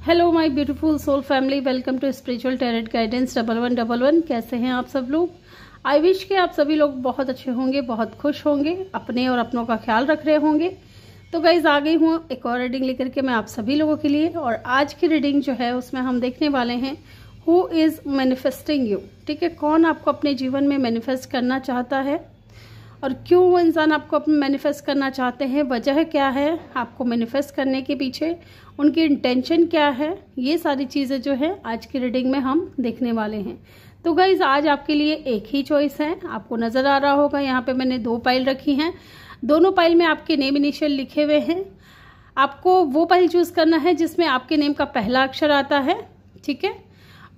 Hello my beautiful soul family, welcome to spiritual tarot guidance 1111। कैसे हैं आप सब लोग? आई विश कि आप सभी लोग बहुत अच्छे होंगे, बहुत खुश होंगे, अपने और अपनों का ख्याल रख रहे होंगे। तो गाइज आ गई हूँ एक और रीडिंग लेकर के मैं आप सभी लोगों के लिए। और आज की रीडिंग जो है उसमें हम देखने वाले हैं हु इज़ मैनिफेस्टिंग यू। ठीक है, कौन आपको अपने जीवन में मैनिफेस्ट करना चाहता है और क्यों वो इंसान आपको अपने मैनिफेस्ट करना चाहते हैं, वजह क्या है आपको मैनिफेस्ट करने के पीछे, उनकी इंटेंशन क्या है, ये सारी चीज़ें जो है आज की रीडिंग में हम देखने वाले हैं। तो गाइज आज आपके लिए एक ही चॉइस है, आपको नज़र आ रहा होगा यहाँ पे मैंने 2 पाइल रखी हैं। दोनों पाइल में आपके नेम इनिशियल लिखे हुए हैं। आपको वो पाइल चूज़ करना है जिसमें आपके नेम का पहला अक्षर आता है। ठीक है,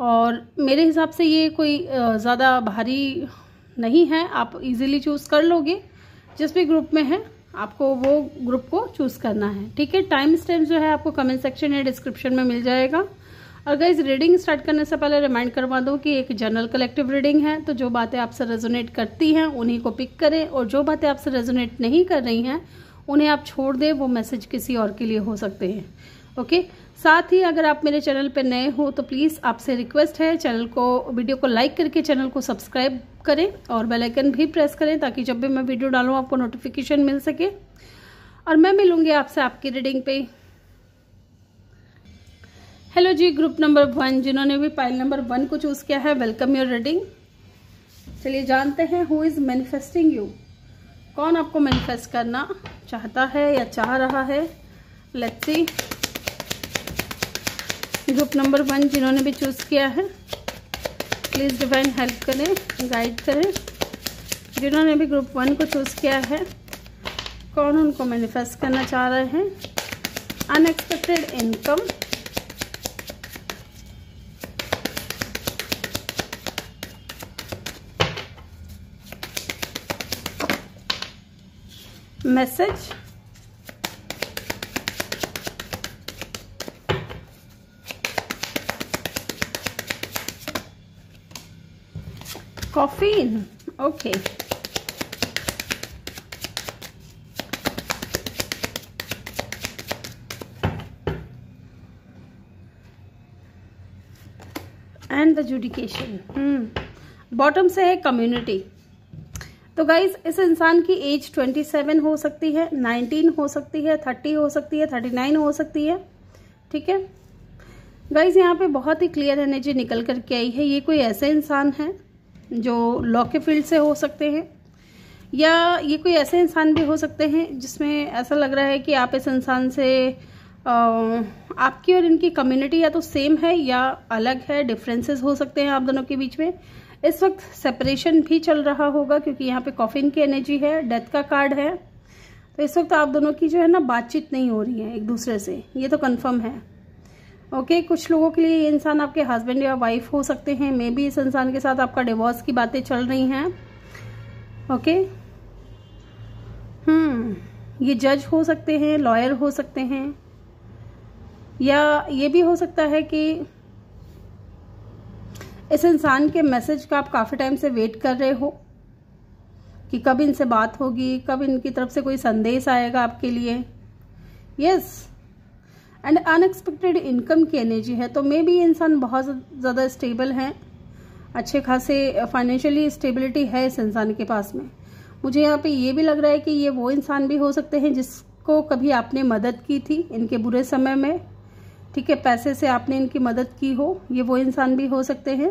और मेरे हिसाब से ये कोई ज़्यादा भारी नहीं है, आप इजीली चूज़ कर लोगे। जिस भी ग्रुप में है आपको वो ग्रुप को चूज़ करना है। ठीक है, टाइम स्टैम्प जो है आपको कमेंट सेक्शन या डिस्क्रिप्शन में मिल जाएगा। और गाइस रीडिंग स्टार्ट करने से पहले रिमाइंड करवा दूं कि एक जनरल कलेक्टिव रीडिंग है, तो जो बातें आपसे रेजोनेट करती हैं उन्हीं को पिक करें और जो बातें आपसे रेजोनेट नहीं कर रही हैं उन्हें आप छोड़ दें, वो मैसेज किसी और के लिए हो सकते हैं। ओके, साथ ही अगर आप मेरे चैनल पर नए हो तो प्लीज़ आपसे रिक्वेस्ट है चैनल को, वीडियो को लाइक करके चैनल को सब्सक्राइब करें और बेल आइकन भी प्रेस करें ताकि जब भी मैं वीडियो डालूं आपको नोटिफिकेशन मिल सके। और मैं मिलूंगी आपसे आपकी रीडिंग पे। हेलो जी, ग्रुप नंबर 1 जिन्होंने भी पाइल नंबर 1 को चूज किया है, वेलकम योर रीडिंग। चलिए जानते हैं हु इज मैनिफेस्टिंग यू। कौन आपको मैनिफेस्ट करना चाहता है या चाह रहा है। Let's see. ग्रुप नंबर 1 जिन्होंने भी चूज किया है प्लीज डिवाइन हेल्प करें, गाइड करें। जिन्होंने भी ग्रुप 1 को चूज किया है कौन उनको मैनिफेस्ट करना चाह रहे हैं। Unexpected income, message, coffin. Okay, and the जुडिकेशन। बॉटम से है कम्युनिटी। तो गाइज इस इंसान की एज 27 हो सकती है, 19 हो सकती है, 30 हो सकती है, 39 हो सकती है। ठीक है गाइज, यहाँ पे बहुत ही क्लियर एनर्जी निकल करके आई है। ये कोई ऐसे इंसान है जो लॉ के फील्ड से हो सकते हैं या ये कोई ऐसे इंसान भी हो सकते हैं जिसमें ऐसा लग रहा है कि आप इस इंसान से आपकी और इनकी कम्युनिटी या तो सेम है या अलग है, डिफरेंसेस हो सकते हैं आप दोनों के बीच में। इस वक्त सेपरेशन भी चल रहा होगा क्योंकि यहाँ पे कॉफिन की एनर्जी है, डेथ का कार्ड है। तो इस वक्त आप दोनों की जो है ना बातचीत नहीं हो रही है एक दूसरे से, ये तो कंफर्म है। ओके, कुछ लोगों के लिए ये इंसान आपके हस्बैंड या वाइफ हो सकते हैं। मे बी इस इंसान के साथ आपका डिवोर्स की बातें चल रही हैं। ओके, ये जज हो सकते हैं, लॉयर हो सकते हैं, या ये भी हो सकता है कि इस इंसान के मैसेज का आप काफी टाइम से वेट कर रहे हो कि कब इनसे बात होगी, कब इनकी तरफ से कोई संदेश आएगा आपके लिए। यस, एंड अनएक्सपेक्टेड इनकम की एनर्जी है। तो मे बी ये इंसान बहुत ज़्यादा स्टेबल है, अच्छे खासे फाइनेंशियली स्टेबिलिटी है इस इंसान के पास में। मुझे यहाँ पे ये भी लग रहा है कि ये वो इंसान भी हो सकते हैं जिसको कभी आपने मदद की थी इनके बुरे समय में। ठीक है, पैसे से आपने इनकी मदद की हो, ये वो इंसान भी हो सकते हैं।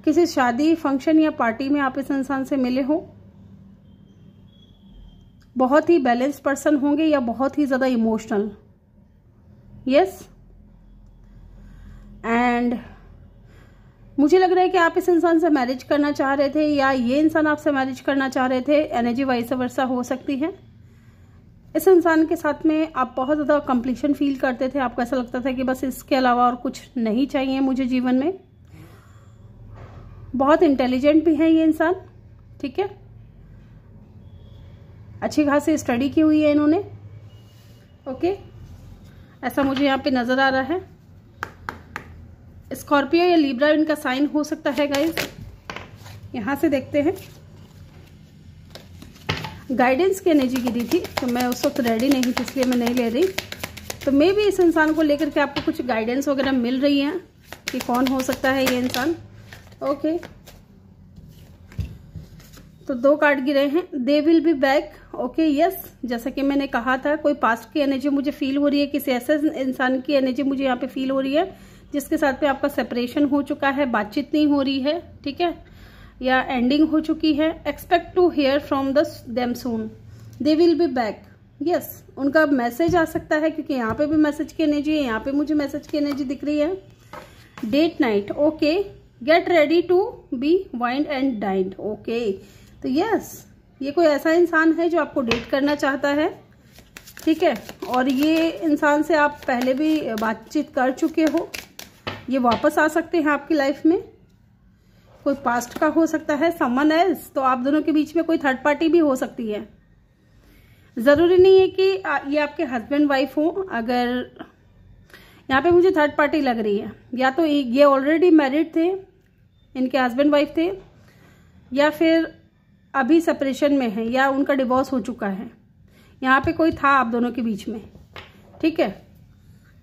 किसी शादी, फंक्शन या पार्टी में आप इस इंसान से मिले हो। बहुत ही बैलेंस्ड पर्सन होंगे या बहुत ही ज़्यादा इमोशनल। यस, एंड मुझे लग रहा है कि आप इस इंसान से मैरिज करना चाह रहे थे या ये इंसान आपसे मैरिज करना चाह रहे थे। एनर्जी वाइस वर्सा हो सकती है। इस इंसान के साथ में आप बहुत ज़्यादा कंप्लीशन फील करते थे, आपको ऐसा लगता था कि बस इसके अलावा और कुछ नहीं चाहिए मुझे जीवन में। बहुत इंटेलिजेंट भी है ये इंसान। ठीक है, अच्छी खासी स्टडी की हुई है इन्होंने। ओके, ऐसा मुझे यहाँ पे नजर आ रहा है। स्कॉर्पियो या लिब्रा इनका साइन हो सकता है गाइस। यहाँ से देखते हैं। गाइडेंस की एनर्जी की दी थी तो मैं उस वक्त रेडी नहीं थी, इसलिए मैं नहीं ले रही। तो मे भी इस इंसान को लेकर के आपको कुछ गाइडेंस वगैरह मिल रही है कि कौन हो सकता है ये इंसान। ओके, तो 2 कार्ड गिरे हैं। दे will be back. Okay, yes, जैसा कि मैंने कहा था, कोई पास्ट की एनर्जी मुझे फील हो रही है, किसी ऐसे इंसान की एनर्जी मुझे यहाँ पे फील हो रही है जिसके साथ में आपका सेपरेशन हो चुका है, बातचीत नहीं हो रही है, ठीक है, या एंडिंग हो चुकी है। Expect to hear from them soon. They will be back. Yes, उनका मैसेज आ सकता है, क्योंकि यहाँ पे भी मैसेज की एनर्जी है, यहाँ पे मुझे मैसेज की एनर्जी दिख रही है। Date night. Okay, get ready to be wined and dined. Okay, तो यस, ये कोई ऐसा इंसान है जो आपको डेट करना चाहता है, ठीक है, और ये इंसान से आप पहले भी बातचीत कर चुके हो। ये वापस आ सकते हैं आपकी लाइफ में। कोई पास्ट का हो सकता है, समवन एल्स, तो आप दोनों के बीच में कोई थर्ड पार्टी भी हो सकती है। जरूरी नहीं है कि ये आपके हस्बैंड वाइफ हो। अगर यहाँ पे मुझे थर्ड पार्टी लग रही है, या तो ये ऑलरेडी मैरिड थे, इनके हस्बैंड वाइफ थे, या फिर अभी सेपरेशन में है, या उनका डिवोर्स हो चुका है। यहाँ पे कोई था आप दोनों के बीच में, ठीक है।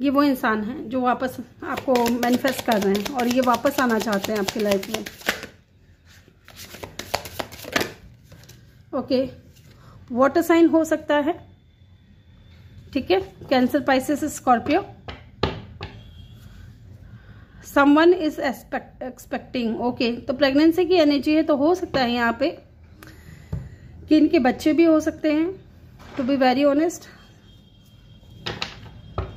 ये वो इंसान है जो वापस आपको मैनिफेस्ट कर रहे हैं और ये वापस आना चाहते हैं आपकी लाइफ में। ओके, वाटर साइन हो सकता है, ठीक है, cancer, Pisces, Scorpio. Someone is expecting. Okay, तो प्रेगनेंसी की एनर्जी है, तो हो सकता है यहाँ पे कि इनके बच्चे भी हो सकते हैं। टू बी वेरी ऑनेस्ट,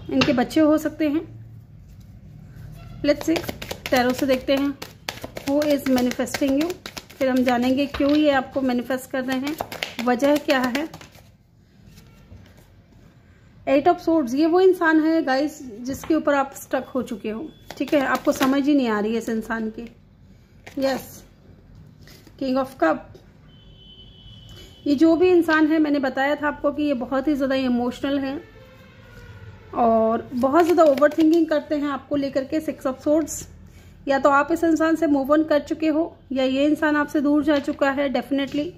इनके बच्चे हो सकते हैं। लेट्स सी, टैरो से देखते हैं हु इज मैनिफेस्टिंग यू, फिर हम जानेंगे क्यों ये आपको मैनिफेस्ट कर रहे हैं, वजह क्या है। 8 ऑफ सोर्ड्स, ये वो इंसान है गाइस जिसके ऊपर आप स्टक हो चुके हो, ठीक है, आपको समझ ही नहीं आ रही है इस इंसान की। Yes, king of cup. ये जो भी इंसान है, मैंने बताया था आपको कि ये बहुत ही ज़्यादा इमोशनल है और बहुत ज़्यादा ओवर थिंकिंग करते हैं आपको लेकर के। 6 ऑफ सोर्ड्स, या तो आप इस इंसान से मूव ऑन कर चुके हो, या ये इंसान आपसे दूर जा चुका है। डेफिनेटली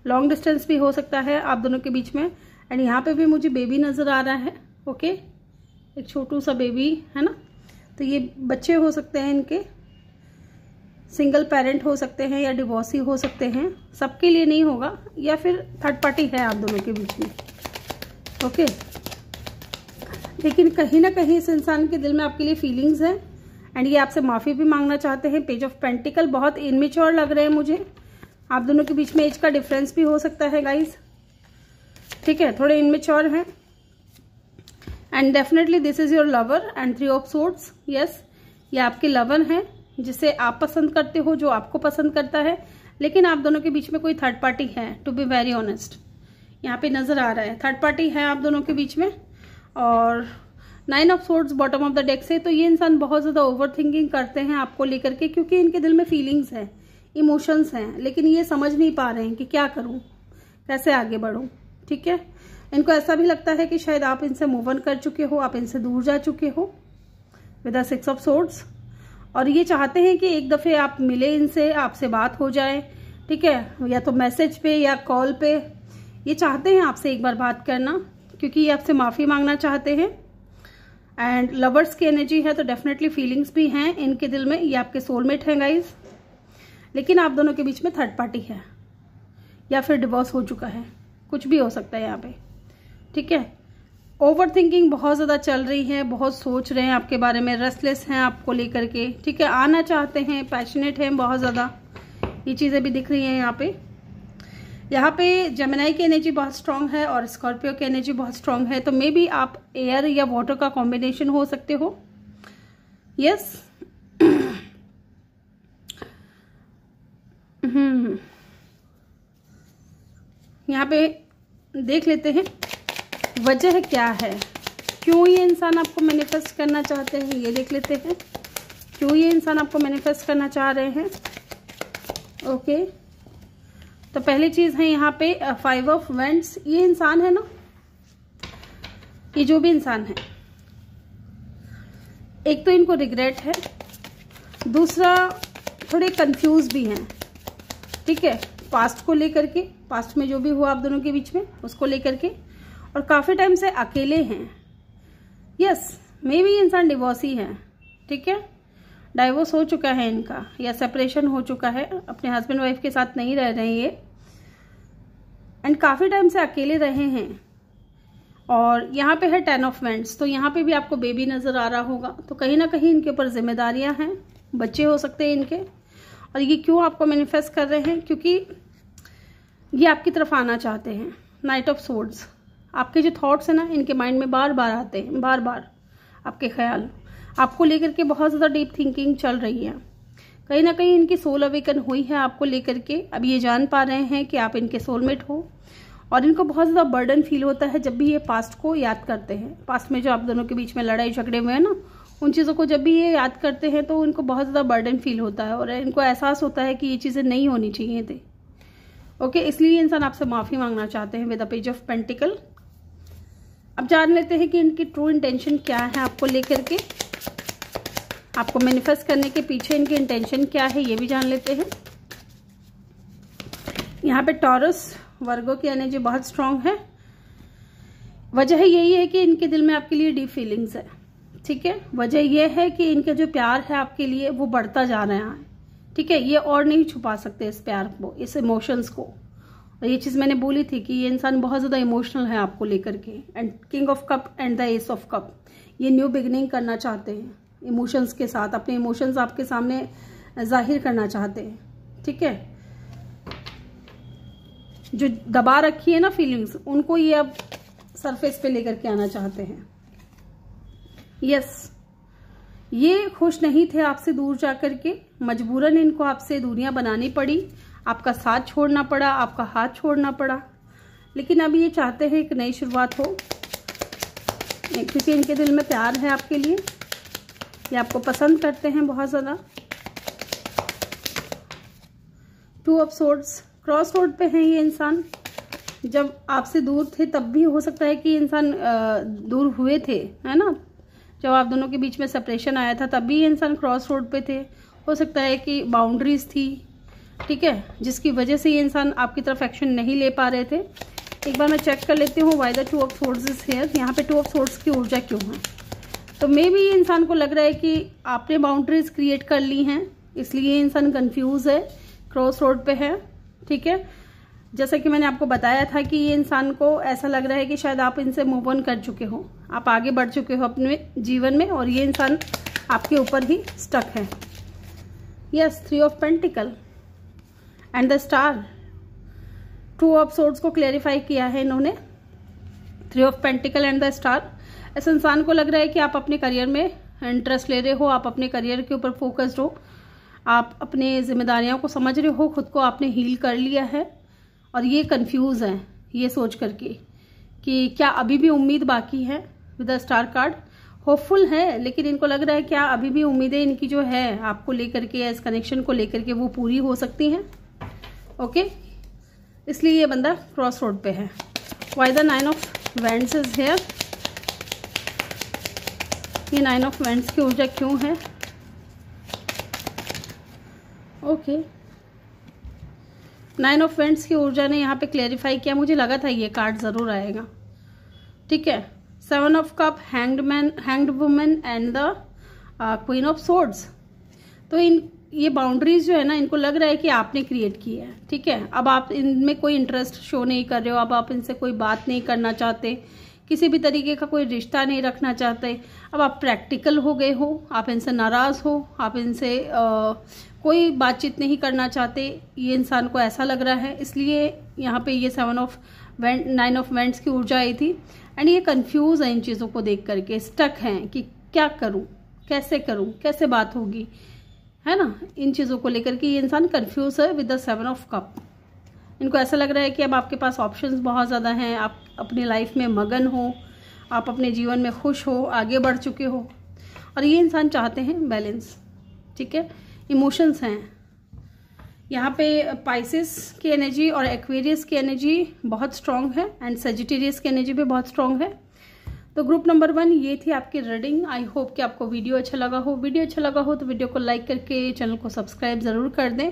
लॉन्ग डिस्टेंस भी हो सकता है आप दोनों के बीच में। एंड यहाँ पे भी मुझे बेबी नज़र आ रहा है। ओके, एक छोटू सा बेबी है ना, तो ये बच्चे हो सकते हैं इनके, सिंगल पेरेंट हो सकते हैं या डिवोर्सी हो सकते हैं, सबके लिए नहीं होगा, या फिर थर्ड पार्टी है आप दोनों के बीच में। ओके, लेकिन कहीं ना कहीं इस इंसान के दिल में आपके लिए फीलिंग्स हैं एंड ये आपसे माफ़ी भी मांगना चाहते हैं। पेज ऑफ पेंटिकल, बहुत इनमेच्योर लग रहे हैं मुझे। आप दोनों के बीच में एज का डिफरेंस भी हो सकता है गाइज, ठीक है, थोड़े इनमेच्योर हैं। And definitely this is your lover. And 3 of swords, yes, ये आपके लवर हैं जिसे आप पसंद करते हो, जो आपको पसंद करता है, लेकिन आप दोनों के बीच में कोई थर्ड पार्टी है। टू बी वेरी ऑनेस्ट, यहाँ पे नजर आ रहा है थर्ड पार्टी है आप दोनों के बीच में। और 9 of swords bottom of the deck से, तो ये इंसान बहुत ज़्यादा ओवर थिंकिंग करते हैं आपको लेकर के, क्योंकि इनके दिल में फीलिंग्स हैं, इमोशंस हैं, लेकिन ये समझ नहीं पा रहे हैं कि क्या करूं, कैसे आगे बढ़ूं, ठीक है। इनको ऐसा भी लगता है कि शायद आप इनसे मूव ऑन कर चुके हो, आप इनसे दूर जा चुके हो विद द 6 ऑफ सोर्ड्स। और ये चाहते हैं कि एक दफ़े आप मिले इनसे, आपसे बात हो जाए, ठीक है, या तो मैसेज पे या कॉल पे। ये चाहते हैं आपसे एक बार बात करना, क्योंकि ये आपसे माफ़ी मांगना चाहते हैं। एंड लवर्स की एनर्जी है, तो डेफिनेटली फीलिंग्स भी हैं इनके दिल में। ये आपके सोलमेट हैं गाइज, लेकिन आप दोनों के बीच में थर्ड पार्टी है, या फिर डिवोर्स हो चुका है, कुछ भी हो सकता है यहाँ पे, ठीक है। ओवर थिंकिंग बहुत ज़्यादा चल रही है, बहुत सोच रहे हैं आपके बारे में, रेस्टलेस हैं आपको लेकर के, ठीक है, आना चाहते हैं, पैशनेट हैं बहुत ज़्यादा, ये चीज़ें भी दिख रही हैं यहाँ पे। यहाँ पे जेमिनी की एनर्जी बहुत स्ट्रांग है और स्कॉर्पियो की एनर्जी बहुत स्ट्रांग है, तो मे बी आप एयर या वाटर का कॉम्बिनेशन हो सकते हो। यस, यहाँ पे देख लेते हैं वजह क्या है, क्यों ये इंसान आपको मैनिफेस्ट करना चाहते हैं, ये देख लेते हैं क्यों ये इंसान आपको मैनिफेस्ट करना चाह रहे हैं। ओके, तो पहली चीज है यहाँ पे 5 ऑफ वेंट्स। ये इंसान है ना, ये जो भी इंसान है, एक तो इनको रिग्रेट है, दूसरा थोड़े कंफ्यूज भी हैं, ठीक है, पास्ट को लेकर के, पास्ट में जो भी हुआ आप दोनों के बीच में उसको लेकर के, और काफी टाइम से अकेले हैं। यस, मे बी इंसान डिवोर्सी है, ठीक है, डाइवोर्स हो चुका है इनका या सेपरेशन हो चुका है, अपने हस्बैंड वाइफ के साथ नहीं रह रहे ये, एंड काफ़ी टाइम से अकेले रहे हैं। और यहाँ पे है 10 ऑफ वैंड्स, तो यहाँ पे भी आपको बेबी नज़र आ रहा होगा, तो कहीं ना कहीं इनके ऊपर जिम्मेदारियाँ हैं, बच्चे हो सकते हैं इनके। और ये क्यों आपको मैनिफेस्ट कर रहे हैं, क्योंकि ये आपकी तरफ आना चाहते हैं। नाइट ऑफ सोर्ड्स, आपके जो थॉट्स हैं ना इनके माइंड में बार बार आते हैं, बार बार आपके ख्याल आपको लेकर के बहुत ज़्यादा डीप थिंकिंग चल रही है। कहीं ना कहीं इनकी सोल अवेकन हुई है आपको लेकर के। अब ये जान पा रहे हैं कि आप इनके सोलमेट हो, और इनको बहुत ज़्यादा बर्डन फील होता है जब भी ये पास्ट को याद करते हैं। पास्ट में जो आप दोनों के बीच में लड़ाई झगड़े हुए हैं ना, उन चीज़ों को जब भी ये याद करते हैं तो इनको बहुत ज़्यादा बर्डन फील होता है, और इनको एहसास होता है कि ये चीज़ें नहीं होनी चाहिए थी। ओके, इसलिए इंसान आपसे माफ़ी मांगना चाहते हैं with the page of pentacle. अब जान लेते हैं कि इनकी ट्रू इंटेंशन क्या है आपको लेकर के, आपको मैनिफेस्ट करने के पीछे इनकी इंटेंशन क्या है ये भी जान लेते हैं। यहाँ पे टॉरस वर्गो की एनर्जी बहुत स्ट्रांग है। वजह यही है कि इनके दिल में आपके लिए डीप फीलिंग्स है, ठीक है। वजह यह है कि इनका जो प्यार है आपके लिए वो बढ़ता जा रहा है, ठीक है। ये और नहीं छुपा सकते इस प्यार को, इस इमोशंस को। और ये चीज़ मैंने बोली थी कि ये इंसान बहुत ज़्यादा इमोशनल है आपको लेकर के। And king of cup and the S of cup, ये न्यू बिगिनिंग करना चाहते हैं इमोशंस के साथ, अपने इमोशंस आपके सामने जाहिर करना चाहते हैं, ठीक है। जो दबा रखी है ना फीलिंग्स, उनको ये अब सरफेस पे लेकर के आना चाहते हैं। यस, ये खुश नहीं थे आपसे दूर जाकर के, मजबूरन इनको आपसे दूरियां बनानी पड़ी, आपका साथ छोड़ना पड़ा, आपका हाथ छोड़ना पड़ा। लेकिन अब ये चाहते हैं एक नई शुरुआत हो, क्योंकि इनके दिल में प्यार है आपके लिए, ये आपको पसंद करते हैं बहुत ज़्यादा। 2 ऑफ सोर्ड्स, क्रॉस रोड पे हैं ये इंसान। जब आपसे दूर थे तब भी हो सकता है कि इंसान दूर हुए थे, है ना। जब आप दोनों के बीच में सेपरेशन आया था तब भी ये इंसान क्रॉस रोड पे थे। हो सकता है कि बाउंड्रीज थी, ठीक है, जिसकी वजह से ये इंसान आपकी तरफ एक्शन नहीं ले पा रहे थे। एक बार मैं चेक कर लेती हूँ why the 2 of swords is here. यहाँ पे 2 ऑफ सोर्ड्स की ऊर्जा क्यों है, तो मे बी ये इंसान को लग रहा है कि आपने बाउंड्रीज क्रिएट कर ली हैं, इसलिए इंसान कंफ्यूज है, क्रॉस रोड पे है, ठीक है। जैसा कि मैंने आपको बताया था कि ये इंसान को ऐसा लग रहा है कि शायद आप इनसे मूव ऑन कर चुके हो, आप आगे बढ़ चुके हो अपने जीवन में, और ये इंसान आपके ऊपर ही स्टक है। Yes, 3 of pentacle and the star. 2 of swords को क्लेरिफाई किया है इन्होंने, 3 of pentacle and the star. ऐसे इंसान को लग रहा है कि आप अपने करियर में इंटरेस्ट ले रहे हो, आप अपने करियर के ऊपर फोकस्ड हो, आप अपने जिम्मेदारियों को समझ रहे हो, खुद को आपने हील कर लिया है, और ये कंफ्यूज हैं ये सोच करके कि क्या अभी भी उम्मीद बाकी है। With the star card hopeful है, लेकिन इनको लग रहा है क्या अभी भी उम्मीदें इनकी जो है आपको लेकर के या इस कनेक्शन को लेकर के वो पूरी हो सकती हैं। ओके, इसलिए ये बंदा क्रॉस रोड पे है। Why the 9 of wands is here, ये 9 ऑफ वैंड्स की ऊर्जा क्यों है। ओके, 9 ऑफ वैंड्स की ऊर्जा ने यहाँ पे क्लेरिफाई किया, मुझे लगा था ये कार्ड जरूर आएगा, ठीक है। 7 of cup, hanged man, hanged women and the queen of swords. तो ये बाउंड्रीज जो है ना, इनको लग रहा है कि आपने क्रिएट की है, ठीक है। अब आप इनमें कोई इंटरेस्ट शो नहीं कर रहे हो, अब आप इनसे कोई बात नहीं करना चाहते, किसी भी तरीके का कोई रिश्ता नहीं रखना चाहते। अब आप प्रैक्टिकल हो गए हो, आप इनसे नाराज हो, आप इनसे कोई बातचीत नहीं करना चाहते, ये इंसान को ऐसा लग रहा है। इसलिए यहाँ पे ये 9 ऑफ वैंड्स की ऊर्जा आई थी, एंड ये कंफ्यूज है इन चीज़ों को देख करके, स्टक हैं कि क्या करूँ, कैसे बात होगी, है ना। इन चीज़ों को लेकर के ये इंसान कंफ्यूज है विद द 7 ऑफ कप। इनको ऐसा लग रहा है कि अब आपके पास ऑप्शंस बहुत ज़्यादा हैं, आप अपनी लाइफ में मगन हो, आप अपने जीवन में खुश हो, आगे बढ़ चुके हो, और ये इंसान चाहते हैं बैलेंस, ठीक है। इमोशंस हैं यहाँ पे, पाइसेस की एनर्जी और एक्वेरियस की एनर्जी बहुत स्ट्रांग है, एंड सेजिटेरियस की एनर्जी भी बहुत स्ट्रांग है। तो ग्रुप नंबर 1 ये थी आपकी रीडिंग। आई होप कि आपको वीडियो अच्छा लगा हो। वीडियो अच्छा लगा हो तो वीडियो को लाइक करके चैनल को सब्सक्राइब ज़रूर कर दें,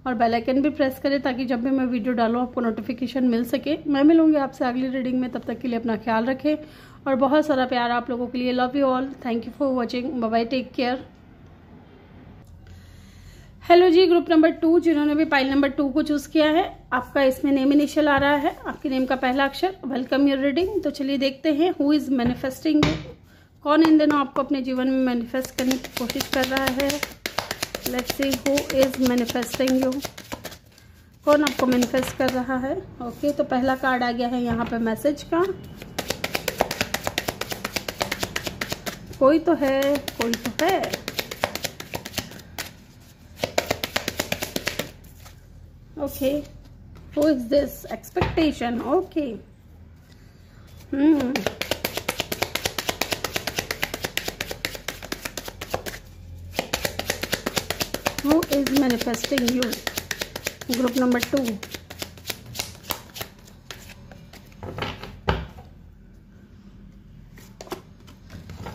और बेल आइकन भी प्रेस करें ताकि जब भी मैं वीडियो डालूँ आपको नोटिफिकेशन मिल सके। मैं मिलूंगी आपसे अगली रीडिंग में, तब तक के लिए अपना ख्याल रखें और बहुत सारा प्यार आप लोगों के लिए। Love you all, thank you for watching, bye bye, take care. Hello ji, group number 2 जिन्होंने भी पाइल नंबर 2 को चूज किया है, आपका इसमें नेम इनिशियल आ रहा है, आपके नेम का पहला अक्षर। Welcome your reading. तो चलिए देखते हैं हु इज मैनिफेस्टिंग यू, कौन इन दिनों आपको अपने जीवन में मैनिफेस्ट करने की कोशिश कर रहा है। Let's see who is manifesting you, कौन आपको मैनिफेस्ट कर रहा है। ओके, तो पहला कार्ड आ गया है यहाँ पे मैसेज का। कोई तो है, कोई तो है। Okay, who is this, expectation. Okay, Who is manifesting you? Group number 2.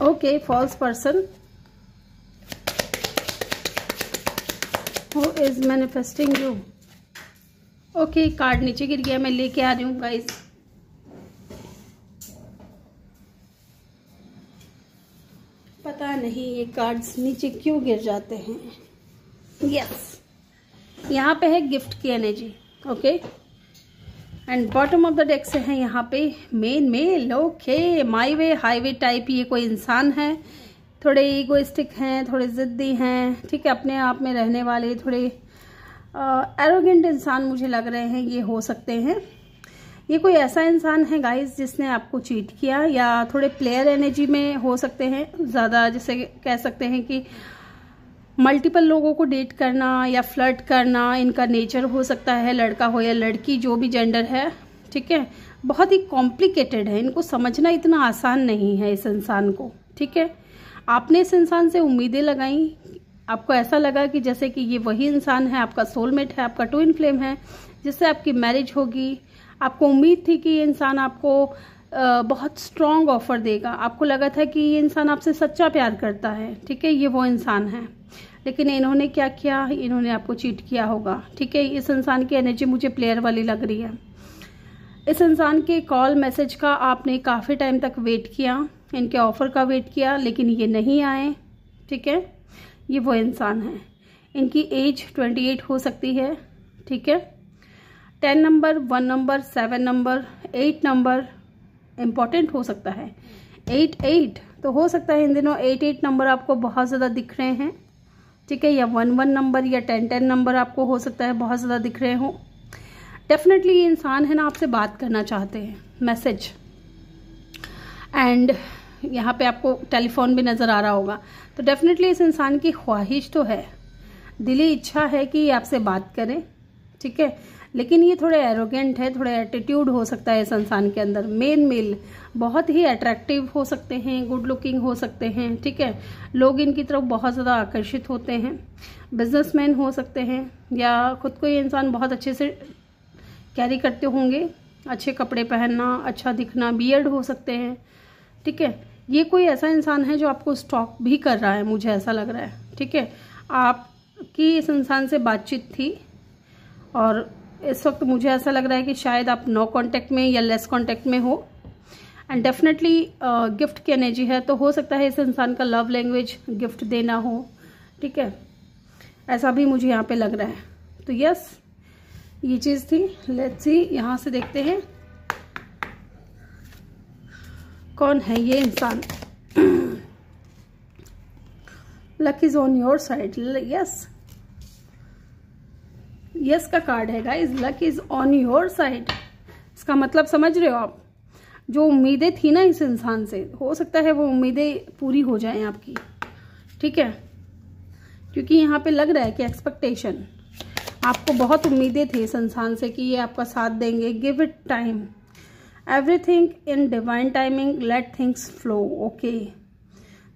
Okay, false person. Who is manifesting you? Okay, card नीचे गिर गया, मैं लेके आ रही हूँ गाइस। पता नहीं ये कार्ड्स नीचे क्यों गिर जाते हैं। यस, यहाँ पे है गिफ्ट की energy. Okay, and bottom of the deck से है यहाँ पे मेन मेल। ओके, माई वे हाईवे टाइप ये कोई इंसान है, थोड़े ईगोइस्टिक हैं, थोड़े जिद्दी हैं, ठीक है, अपने आप में रहने वाले, थोड़े एरोगेंट इंसान मुझे लग रहे हैं ये हो सकते हैं। ये कोई ऐसा इंसान है गाइस जिसने आपको चीट किया, या थोड़े प्लेयर एनर्जी में हो सकते हैं ज़्यादा, जैसे कह सकते हैं कि मल्टीपल लोगों को डेट करना या फ्लर्ट करना इनका नेचर हो सकता है, लड़का हो या लड़की, जो भी जेंडर है, ठीक है। बहुत ही कॉम्प्लिकेटेड है, इनको समझना इतना आसान नहीं है इस इंसान को, ठीक है। आपने इस इंसान से उम्मीदें लगाई, आपको ऐसा लगा कि जैसे कि ये वही इंसान है, आपका सोलमेट है, आपका ट्विन फ्लेम है, जिससे आपकी मैरिज होगी। आपको उम्मीद थी कि ये इंसान आपको बहुत स्ट्रॉन्ग ऑफर देगा, आपको लगा था कि ये इंसान आपसे सच्चा प्यार करता है, ठीक है, ये वो इंसान है। लेकिन इन्होंने क्या किया, इन्होंने आपको चीट किया होगा, ठीक है। इस इंसान की एनर्जी मुझे प्लेयर वाली लग रही है। इस इंसान के कॉल मैसेज का आपने काफ़ी टाइम तक वेट किया, इनके ऑफर का वेट किया, लेकिन ये नहीं आए, ठीक है। ये वो इंसान है, इनकी एज 28 हो सकती है, ठीक है। 10 number, 1 number, 7 number, 8 number important हो सकता है। 8 तो हो सकता है इन दिनों 8 नंबर आपको बहुत ज़्यादा दिख रहे हैं, ठीक है, या 1 नंबर या 10 नंबर आपको हो सकता है बहुत ज़्यादा दिख रहे हो। डेफिनेटली ये इंसान है ना आपसे बात करना चाहते हैं, मैसेज, एंड यहाँ पे आपको टेलीफोन भी नज़र आ रहा होगा। तो डेफिनेटली इस इंसान की ख्वाहिश तो है, दिली इच्छा है कि ये आपसे बात करें, ठीक है। लेकिन ये थोड़े एरोगेंट है, थोड़े एटीट्यूड हो सकता है इस इंसान के अंदर। मेल बहुत ही अट्रैक्टिव हो सकते हैं, गुड लुकिंग हो सकते हैं, ठीक है। लोग इनकी तरफ बहुत ज़्यादा आकर्षित होते हैं। बिजनेसमैन हो सकते हैं, या खुद को ये इंसान बहुत अच्छे से कैरी करते होंगे, अच्छे कपड़े पहनना, अच्छा दिखना, बियर्ड हो सकते हैं, ठीक है। ये कोई ऐसा इंसान है जो आपको स्टॉक भी कर रहा है, मुझे ऐसा लग रहा है, ठीक है। आपकी इस इंसान से बातचीत थी और इस वक्त मुझे ऐसा लग रहा है कि शायद आप नो कांटेक्ट में या लेस कांटेक्ट में हो। एंड डेफिनेटली गिफ्ट की एनर्जी है, तो हो सकता है इस इंसान का लव लैंग्वेज गिफ्ट देना हो, ठीक है, ऐसा भी मुझे यहाँ पे लग रहा है। तो यस, ये चीज़ थी। लेट्स सी, यहाँ से देखते हैं कौन है ये इंसान। Luck is on your side. Yes, yes का कार्ड है guys, luck is on your side. इसका मतलब समझ रहे हो आप, जो उम्मीदें थी ना इस इंसान से, हो सकता है वो उम्मीदें पूरी हो जाएं आपकी, ठीक है। क्योंकि यहाँ पे लग रहा है कि एक्सपेक्टेशन, आपको बहुत उम्मीदें थी इस इंसान से कि ये आपका साथ देंगे। Give it time, everything in divine timing, let things flow. Okay,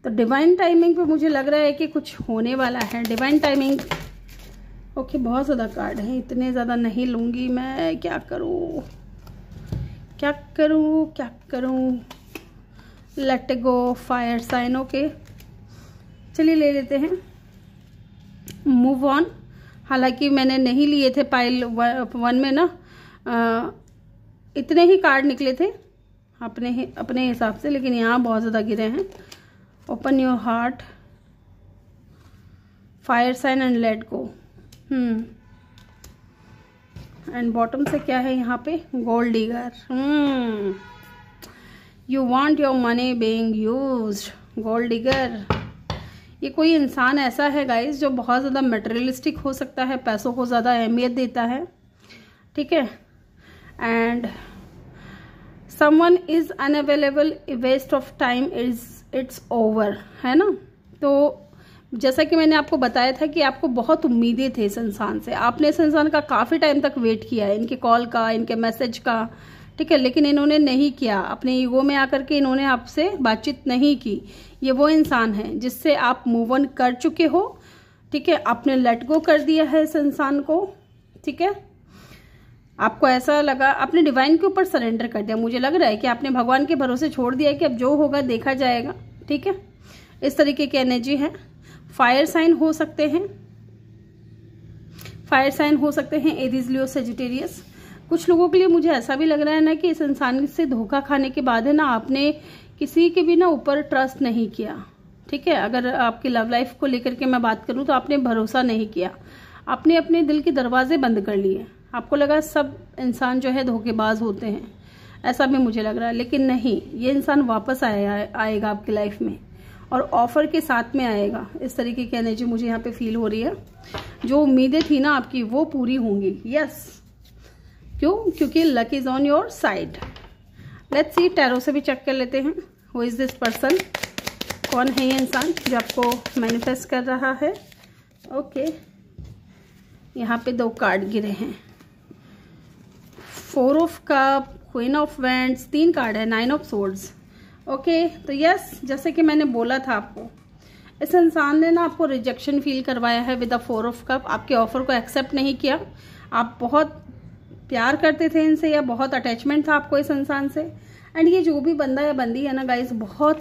तो डिवाइन टाइमिंग पे मुझे लग रहा है कि कुछ होने वाला है। डिवाइन टाइमिंग, ओके, बहुत ज़्यादा कार्ड है, इतने ज़्यादा नहीं लूँगी मैं, क्या करूँ क्या करूँ क्या करूँ। Let go, fire sign. Okay, चलिए ले लेते हैं, मूव ऑन, हालांकि मैंने नहीं लिए थे पाइल 1 में ना, इतने ही कार्ड निकले थे अपने हिसाब से, लेकिन यहाँ बहुत ज़्यादा गिरे हैं। Open your heart, fire sign and let go. And bottom से क्या है यहाँ पे? Gold digger. You want your money being used. Gold digger, ये कोई इंसान ऐसा है गाइस जो बहुत ज़्यादा मटेरियलिस्टिक हो सकता है, पैसों को ज़्यादा अहमियत देता है, ठीक है। And someone is unavailable, waste of time is it's over, है ना। तो जैसा कि मैंने आपको बताया था कि आपको बहुत उम्मीदें थे इस इंसान से, आपने इस इंसान का काफ़ी टाइम तक वेट किया है, इनके कॉल का, इनके मैसेज का, ठीक है, लेकिन इन्होंने नहीं किया। अपने ईगो में आकर के इन्होंने आपसे बातचीत नहीं की। ये वो इंसान है जिससे आप मूव ऑन कर चुके हो, ठीक है, आपने लेट गो कर दिया है इस इंसान को, ठीक है। आपको ऐसा लगा, आपने डिवाइन के ऊपर सरेंडर कर दिया। मुझे लग रहा है कि आपने भगवान के भरोसे छोड़ दिया है कि अब जो होगा देखा जाएगा, ठीक है। इस तरीके की एनर्जी है। फायर साइन हो सकते हैं, फायर साइन हो सकते हैं, एरीज, लियो, सेजिटेरियस। कुछ लोगों के लिए मुझे ऐसा भी लग रहा है ना कि इस इंसान से धोखा खाने के बाद है ना, आपने किसी के भी ना ऊपर ट्रस्ट नहीं किया, ठीक है। अगर आपकी लव लाइफ को लेकर के मैं बात करूं तो आपने भरोसा नहीं किया, आपने अपने दिल के दरवाजे बंद कर लिए। आपको लगा सब इंसान जो है धोखेबाज होते हैं, ऐसा भी मुझे लग रहा है, लेकिन नहीं, ये इंसान वापस आएगा आपकी लाइफ में और ऑफर के साथ में आएगा। इस तरीके की एनर्जी मुझे यहाँ पे फील हो रही है। जो उम्मीदें थी ना आपकी वो पूरी होंगी। यस, क्यों? क्योंकि luck is on your side. Let's see, tarot से भी चेक कर लेते हैं। Who is this person? कौन है ये इंसान जो आपको मैनिफेस्ट कर रहा है? ओके, यहाँ पे 2 कार्ड गिरे हैं, 4 of cup, queen of wands, 3 card है, 9 ऑफ सोर्ड्स। ओके, तो यस, जैसे कि मैंने बोला था आपको, इस इंसान ने ना आपको रिजेक्शन फील करवाया है विद द 4 ऑफ कप। आपके ऑफर को एक्सेप्ट नहीं किया। आप बहुत प्यार करते थे इनसे, या बहुत अटैचमेंट था आपको इस इंसान से। एंड ये जो भी बंदा या बंदी है ना गाइस, बहुत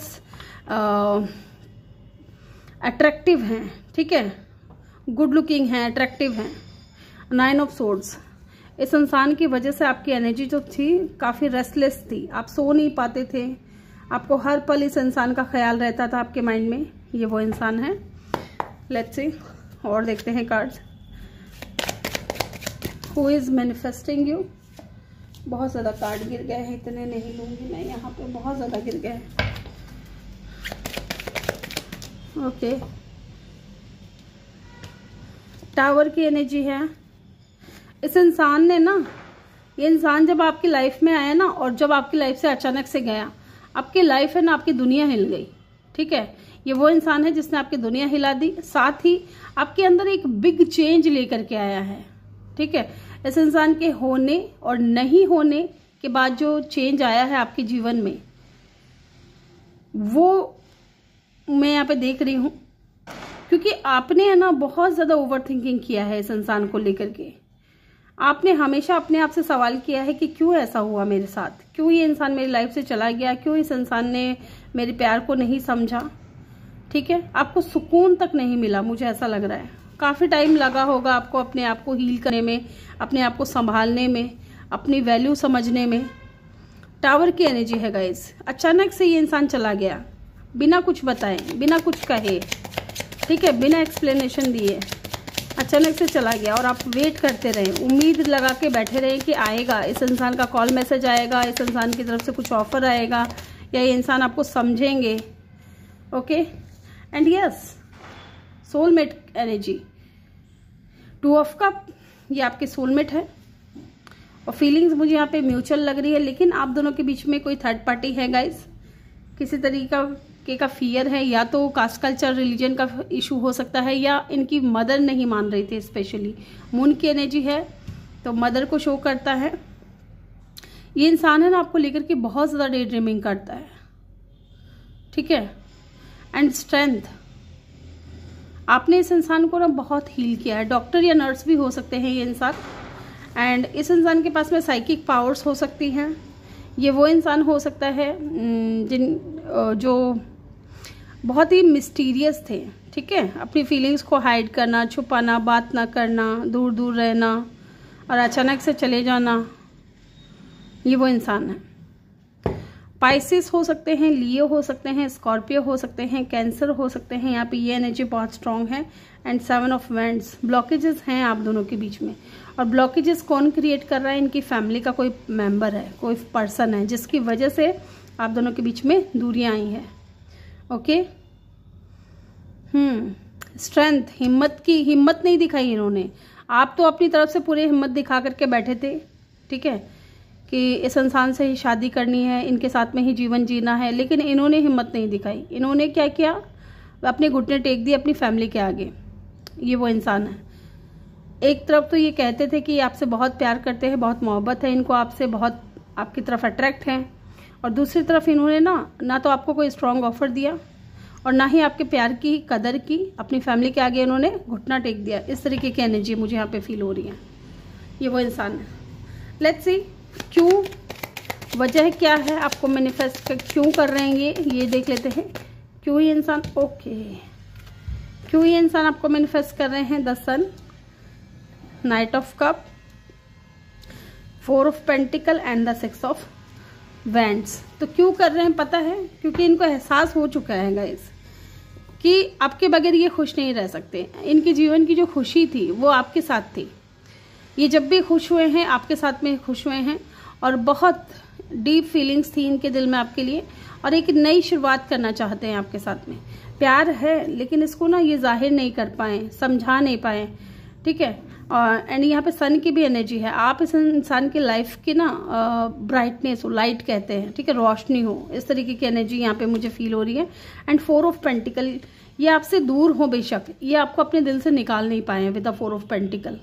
अट्रैक्टिव हैं, ठीक है, गुड लुकिंग हैं, अट्रैक्टिव हैं। 9 ऑफ सोर्ड्स, इस इंसान की वजह से आपकी एनर्जी जो थी काफ़ी रेस्टलेस थी, आप सो नहीं पाते थे, आपको हर पल इस इंसान का ख्याल रहता था आपके माइंड में। ये वो इंसान है। लेट्स सी, और देखते हैं cards. Who is manifesting you? बहुत ज़्यादा कार्ड गिर गए हैं, इतने नहीं लूंगी मैं, यहाँ पे बहुत ज़्यादा गिर गए हैं। ओके, टावर की एनर्जी है। इस इंसान ने ना, ये इंसान जब आपकी लाइफ में आया ना, और जब आपकी लाइफ से अचानक से गया, आपकी लाइफ है ना, आपकी दुनिया हिल गई, ठीक है। ये वो इंसान है जिसने आपकी दुनिया हिला दी, साथ ही आपके अंदर एक बिग चेंज लेकर के आया है, ठीक है। इस इंसान के होने और नहीं होने के बाद जो चेंज आया है आपके जीवन में, वो मैं यहाँ पे देख रही हूँ, क्योंकि आपने है ना बहुत ज्यादा ओवर थिंकिंग किया है इस इंसान को लेकर के। आपने हमेशा अपने आप से सवाल किया है कि क्यों ऐसा हुआ मेरे साथ, क्यों ये इंसान मेरी लाइफ से चला गया, क्यों इस इंसान ने मेरे प्यार को नहीं समझा, ठीक है। आपको सुकून तक नहीं मिला, मुझे ऐसा लग रहा है। काफी टाइम लगा होगा आपको अपने आप को हील करने में, अपने आप को संभालने में, अपनी वैल्यू समझने में। टावर की एनर्जी है गाइस। अचानक से ये इंसान चला गया, बिना कुछ बताए, बिना कुछ कहे, ठीक है, बिना एक्सप्लेनेशन दिए अचानक से चला गया। और आप वेट करते रहे, उम्मीद लगा के बैठे रहे कि आएगा, इस इंसान का कॉल मैसेज आएगा, इस इंसान की तरफ से कुछ ऑफर आएगा, या ये इंसान आपको समझेंगे। Okay, and yes, soulmate energy, 2 of cup, ये आपके सोलमेट है। और फीलिंग्स मुझे यहाँ पे म्यूचुअल लग रही है, लेकिन आप दोनों के बीच में कोई थर्ड पार्टी है गाइस। किसी तरीके का फियर है, या तो कास्ट कल्चर रिलीजन का इशू हो सकता है, या इनकी मदर नहीं मान रही थी। स्पेशली मून की एनर्जी है, तो मदर को शो करता है। ये इंसान है ना आपको लेकर के बहुत ज़्यादा डे ड्रीमिंग करता है, ठीक है। एंड स्ट्रेंथ, आपने इस इंसान को ना बहुत हील किया है। डॉक्टर या नर्स भी हो सकते हैं ये इंसान। एंड इस इंसान के पास में साइकिक पावर्स हो सकती हैं। ये वो इंसान हो सकता है जो बहुत ही मिस्टीरियस थे, ठीक है, अपनी फीलिंग्स को हाइड करना, छुपाना, बात ना करना, दूर दूर रहना और अचानक से चले जाना, ये वो इंसान है। पाइसिस हो सकते हैं, लियो हो सकते हैं, स्कॉर्पियो हो सकते हैं, कैंसर हो सकते हैं। यहाँ पे ये एनर्जी बहुत स्ट्रांग है। एंड 7 ऑफ वैंड्स, ब्लॉकेजेस हैं आप दोनों के बीच में। और ब्लॉकेजेस कौन क्रिएट कर रहा है? इनकी फैमिली का कोई मेंबर है, कोई पर्सन है, जिसकी वजह से आप दोनों के बीच में दूरियां आई हैं। ओके, स्ट्रेंथ, हिम्मत नहीं दिखाई इन्होंने। आप तो अपनी तरफ से पूरी हिम्मत दिखा करके बैठे थे, ठीक है, कि इस इंसान से ही शादी करनी है, इनके साथ में ही जीवन जीना है, लेकिन इन्होंने हिम्मत नहीं दिखाई। इन्होंने क्या किया? अपने घुटने टेक दिए अपनी फैमिली के आगे। ये वो इंसान है। एक तरफ तो ये कहते थे कि आपसे बहुत प्यार करते हैं, बहुत मोहब्बत है इनको आपसे, बहुत आपकी तरफ अट्रैक्ट हैं, और दूसरी तरफ इन्होंने ना तो आपको कोई स्ट्रॉन्ग ऑफर दिया और ना ही आपके प्यार की कदर की। अपनी फैमिली के आगे इन्होंने घुटना टेक दिया। इस तरीके की एनर्जी मुझे यहाँ पे फील हो रही है। ये वो इंसान है। लेट्स सी क्यों, वजह क्या है, आपको मैनिफेस्ट क्यों कर रहे हैं ये देख लेते हैं। क्यों ये इंसान, ओके, क्यों ये इंसान आपको मैनिफेस्ट कर रहे हैं? The sun, knight of cup, 4 of pentacle and the 6 of wands. तो क्यों कर रहे हैं पता है? क्योंकि इनको एहसास हो चुका है गाइस कि आपके बगैर ये खुश नहीं रह सकते। इनके जीवन की जो खुशी थी वो आपके साथ थी। ये जब भी खुश हुए हैं आपके साथ में खुश हुए हैं, और बहुत डीप फीलिंग्स थी इनके दिल में आपके लिए, और एक नई शुरुआत करना चाहते हैं आपके साथ में। प्यार है लेकिन इसको ये जाहिर नहीं कर पाए, समझा नहीं पाए, ठीक है। और एंड यहाँ पे सन की भी एनर्जी है। आप इस इंसान की लाइफ की ब्राइटनेस हो, लाइट कहते हैं, ठीक है, रोशनी हो, इस तरीके की एनर्जी यहाँ पे मुझे फील हो रही है। एंड 4 ऑफ पेंटिकल, ये आपसे दूर हो बेशक, ये आपको अपने दिल से निकाल नहीं पाए विद द 4 ऑफ पेंटिकल।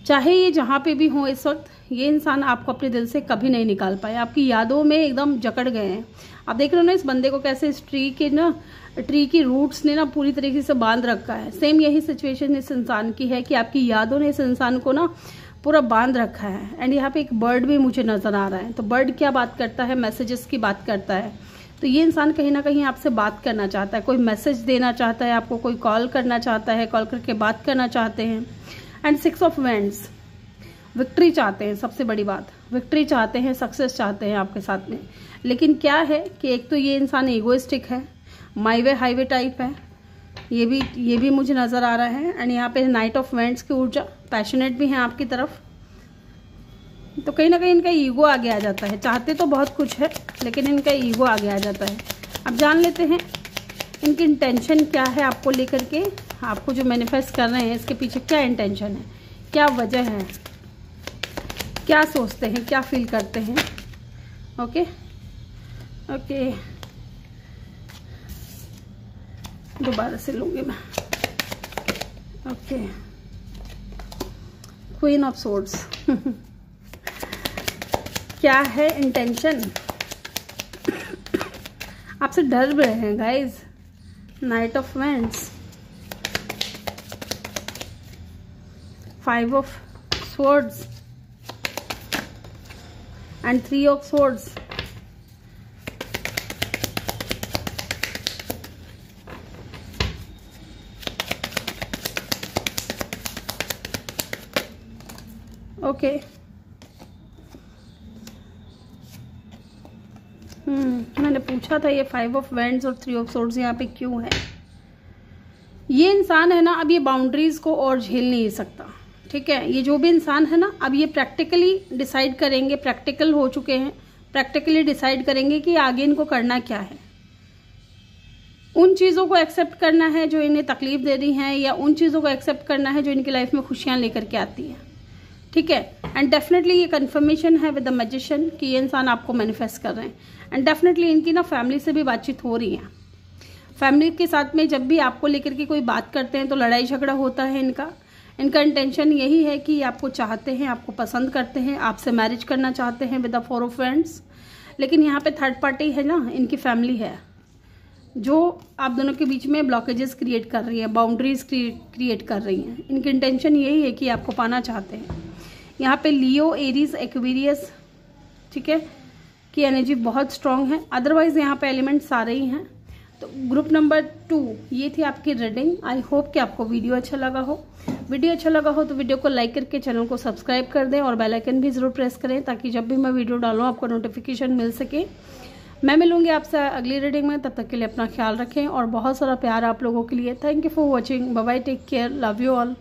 चाहे ये जहाँ पे भी हो इस वक्त, ये इंसान आपको अपने दिल से कभी नहीं निकाल पाए, आपकी यादों में एकदम जकड़ गए हैं। आप देख रहे हो इस बंदे को कैसे इस ट्री की रूट्स ने पूरी तरीके से बांध रखा है। सेम यही सिचुएशन इस इंसान की है कि आपकी यादों ने इस इंसान को पूरा बांध रखा है। एंड यहाँ पे एक बर्ड भी मुझे नजर आ रहा है। तो बर्ड क्या बात करता है? मैसेजेस की बात करता है। तो ये इंसान कहीं ना कहीं आपसे बात करना चाहता है, कोई मैसेज देना चाहता है आपको, कोई कॉल करना चाहता है, कॉल करके बात करना चाहते हैं। एंड 6 ऑफ वैंड्स, विक्ट्री चाहते हैं। सबसे बड़ी बात, विक्ट्री चाहते हैं, सक्सेस चाहते हैं आपके साथ में। लेकिन क्या है कि एक तो ये इंसान ईगोइस्टिक है, माई वे हाईवे टाइप है, ये भी मुझे नजर आ रहा है। एंड यहाँ पे नाइट ऑफ वैंड्स की ऊर्जा, पैशनेट भी है आपकी तरफ। तो कहीं ना कहीं इनका ईगो आगे आ जाता है। चाहते तो बहुत कुछ है लेकिन इनका ईगो आगे आ जाता है। अब जान लेते हैं इनकी इंटेंशन क्या है आपको लेकर के। आपको जो मैनिफेस्ट कर रहे हैं इसके पीछे क्या इंटेंशन है, क्या वजह है, क्या सोचते हैं, क्या फील करते हैं। ओके ओके, दोबारा से लूंगी मैं। ओके, क्वीन ऑफ सोर्ड्स क्या है इंटेंशन? आपसे डर रहे हैं guys. Night of wands, 5 of swords and 3 of swords. Okay, मैंने पूछा था ये 5 ऑफ वैंड्स और 3 ऑफ सोर्ड्स यहाँ पे क्यों है। ये इंसान है अब ये बाउंड्रीज को और झेल नहीं सकता, ठीक है। ये जो भी इंसान है अब ये प्रैक्टिकली डिसाइड करेंगे, प्रैक्टिकल हो चुके हैं, प्रैक्टिकली डिसाइड करेंगे कि आगे इनको करना क्या है। उन चीज़ों को एक्सेप्ट करना है जो इन्हें तकलीफ दे रही हैं, या उन चीज़ों को एक्सेप्ट करना है जो इनकी लाइफ में खुशियाँ लेकर के आती हैं, ठीक है। एंड डेफिनेटली ये कंफर्मेशन है विद द मैजिशियन कि ये इंसान आपको मैनिफेस्ट कर रहे हैं। एंड डेफिनेटली इनकी फैमिली से भी बातचीत हो रही है। फैमिली के साथ में जब भी आपको लेकर के कोई बात करते हैं तो लड़ाई झगड़ा होता है इनका इंटेंशन यही है कि आपको चाहते हैं, आपको पसंद करते हैं, आपसे मैरिज करना चाहते हैं विद द 4 ऑफ वैंड्स। लेकिन यहाँ पे थर्ड पार्टी है इनकी फैमिली है जो आप दोनों के बीच में ब्लॉकेजेस क्रिएट कर रही है, बाउंड्रीज क्रिएट कर रही हैं। इनकी इंटेंशन यही है कि आपको पाना चाहते हैं। यहाँ पे लियो, एरीज, एक्वेरियस, ठीक है, की एनर्जी बहुत स्ट्रांग है। अदरवाइज यहाँ पे एलिमेंट्स सारे ही हैं। तो ग्रुप नंबर 2 ये थी आपकी रीडिंग। आई होप कि आपको वीडियो अच्छा लगा हो। वीडियो अच्छा लगा हो तो वीडियो को लाइक करके चैनल को सब्सक्राइब कर दें और बेल आइकन भी ज़रूर प्रेस करें ताकि जब भी मैं वीडियो डालूँ आपको नोटिफिकेशन मिल सके। मैं मिलूंगी आपसे अगली रीडिंग में, तब तक के लिए अपना ख्याल रखें और बहुत सारा प्यार आप लोगों के लिए। Thank you for watching. Bye bye, take care, love you all.